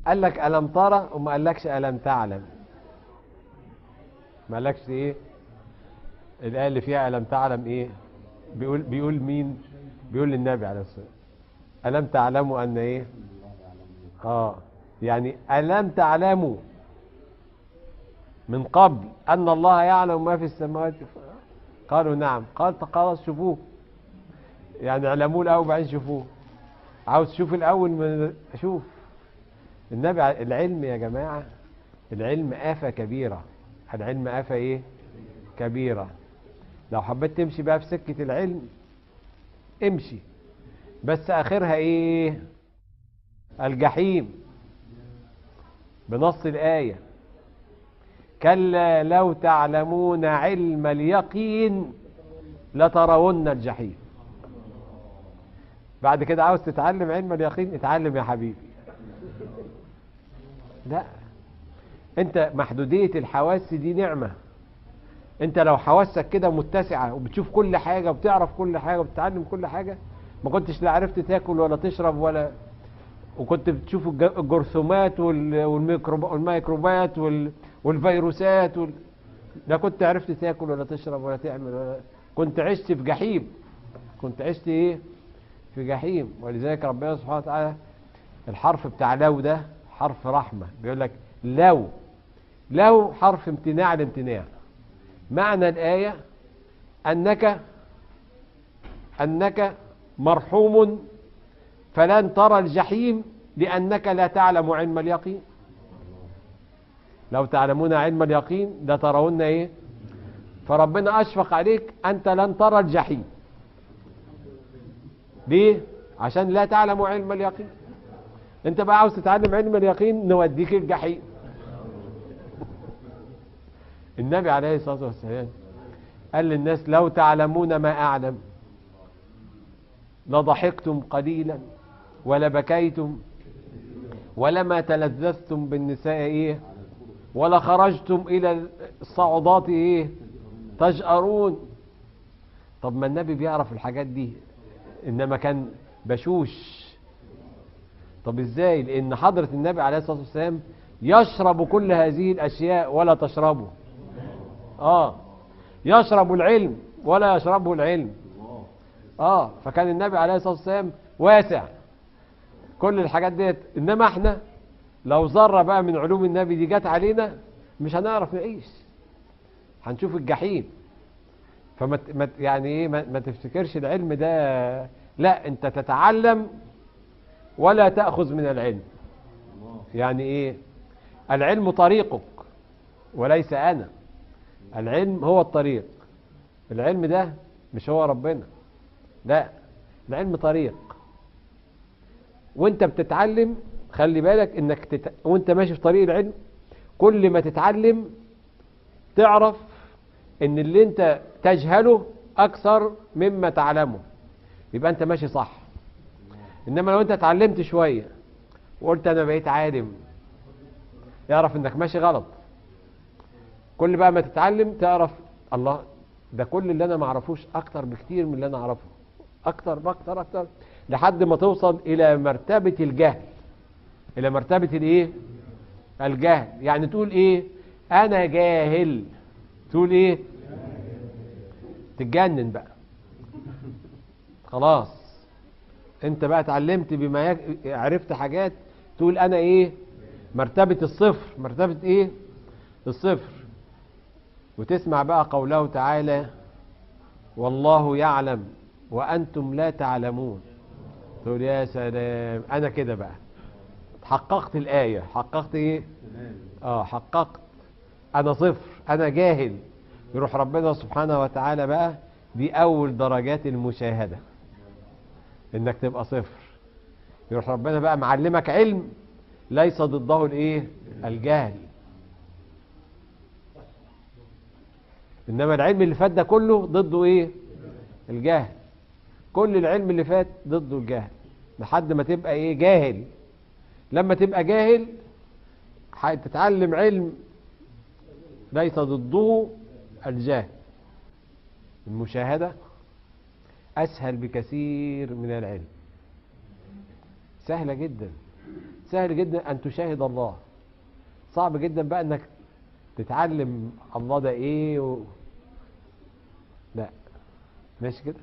قال لك ألم ترى وما قالكش ألم تعلم. ما قالكش ايه الآية اللي فيها ألم تعلم ايه؟ بيقول مين؟ بيقول للنبي عليه الصلاة والسلام ألم تعلموا أن ايه؟ يعني ألم تعلموا من قبل أن الله يعلم ما في السماوات. قالوا نعم. قال خلاص شوفوه، يعني اعلموه الأول بعدين شوفوه. عاوز تشوف الأول من شوف النبي. العلم يا جماعة، العلم آفة كبيرة. العلم آفة ايه؟ كبيرة. لو حبيت تمشي بقى في سكة العلم امشي، بس آخرها ايه؟ الجحيم بنص الآية. كلا لو تعلمون علم اليقين لترون الجحيم. بعد كده عاوز تتعلم علم اليقين اتعلم يا حبيبي. لا، انت محدودية الحواس دي نعمة. انت لو حواسك كده متسعة وبتشوف كل حاجة وبتعرف كل حاجة وبتتعلم كل حاجة، ما كنتش لا عرفت تاكل ولا تشرب ولا، وكنت بتشوف الجرثومات والميكروبات والفيروسات لا كنت عرفت تاكل ولا تشرب ولا تعمل ولا، كنت عشت في جحيم. كنت عشت ايه؟ في جحيم. ولذلك ربنا سبحانه وتعالى الحرف بتاع لو ده حرف رحمة. بيقول لك لو حرف امتناع الامتناع. معنى الآية أنك مرحوم فلن ترى الجحيم لأنك لا تعلم علم اليقين. لو تعلمون علم اليقين لترون ايه؟ فربنا أشفق عليك، أنت لن ترى الجحيم. ليه؟ عشان لا تعلم علم اليقين. انت بقى عاوز تتعلم علم اليقين نوديك الجحيم. النبي عليه الصلاة والسلام قال للناس لو تعلمون ما أعلم لضحكتم قليلا ولبكيتم ولما تلذذتم بالنساء ايه؟ ولا خرجتم إلى الصعودات ايه؟ تجأرون. طب ما النبي بيعرف الحاجات دي، إنما كان بشوش. طب ازاي؟ لأن حضرة النبي عليه الصلاة والسلام يشرب كل هذه الأشياء ولا تشربه. يشرب العلم ولا يشربه العلم. فكان النبي عليه الصلاة والسلام واسع كل الحاجات ديت. إنما احنا لو ذرة بقى من علوم النبي دي جت علينا مش هنعرف نعيش، هنشوف الجحيم. فما يعني ايه، ما تفتكرش العلم ده. لا، انت تتعلم ولا تأخذ من العلم. يعني ايه؟ العلم طريقك وليس انا. العلم هو الطريق. العلم ده مش هو ربنا. لا، العلم طريق. وانت بتتعلم خلي بالك انك وانت ماشي في طريق العلم كل ما تتعلم تعرف ان اللي انت تجهله اكثر مما تعلمه، يبقى انت ماشي صح. انما لو انت اتعلمت شوية وقلت انا بقيت عالم، يعرف انك ماشي غلط. كل بقى ما تتعلم تعرف الله ده كل اللي انا معرفوش اكتر بكتير من اللي انا اعرفه، اكتر باكتر اكتر، لحد ما توصل الى مرتبة الجهل. الى مرتبة الايه؟ الجهل. يعني تقول ايه؟ انا جاهل. تقول ايه؟ تتجنن بقى. خلاص انت بقى اتعلمت بما عرفت حاجات تقول انا ايه؟ مرتبة الصفر. مرتبة ايه؟ الصفر. وتسمع بقى قوله تعالى والله يعلم وانتم لا تعلمون. تقول يا سلام، انا كده بقى حققت الآية. حققت ايه؟ حققت. انا صفر، انا جاهل. يروح ربنا سبحانه وتعالى بقى دي اول درجات المشاهدة، انك تبقى صفر. يروح ربنا بقى معلمك علم ليس ضده الايه؟ الجهل. انما العلم اللي فات ده كله ضده ايه؟ الجهل. كل العلم اللي فات ضده الجهل لحد ما تبقى ايه؟ جاهل. لما تبقى جاهل هتتعلم علم ليس ضده الجهل. المشاهدة أسهل بكثير من العلم. سهلة جدا. سهل جدا ان تشاهد الله، صعب جدا بقى انك تتعلم الله ده ايه لا. ماشي كده.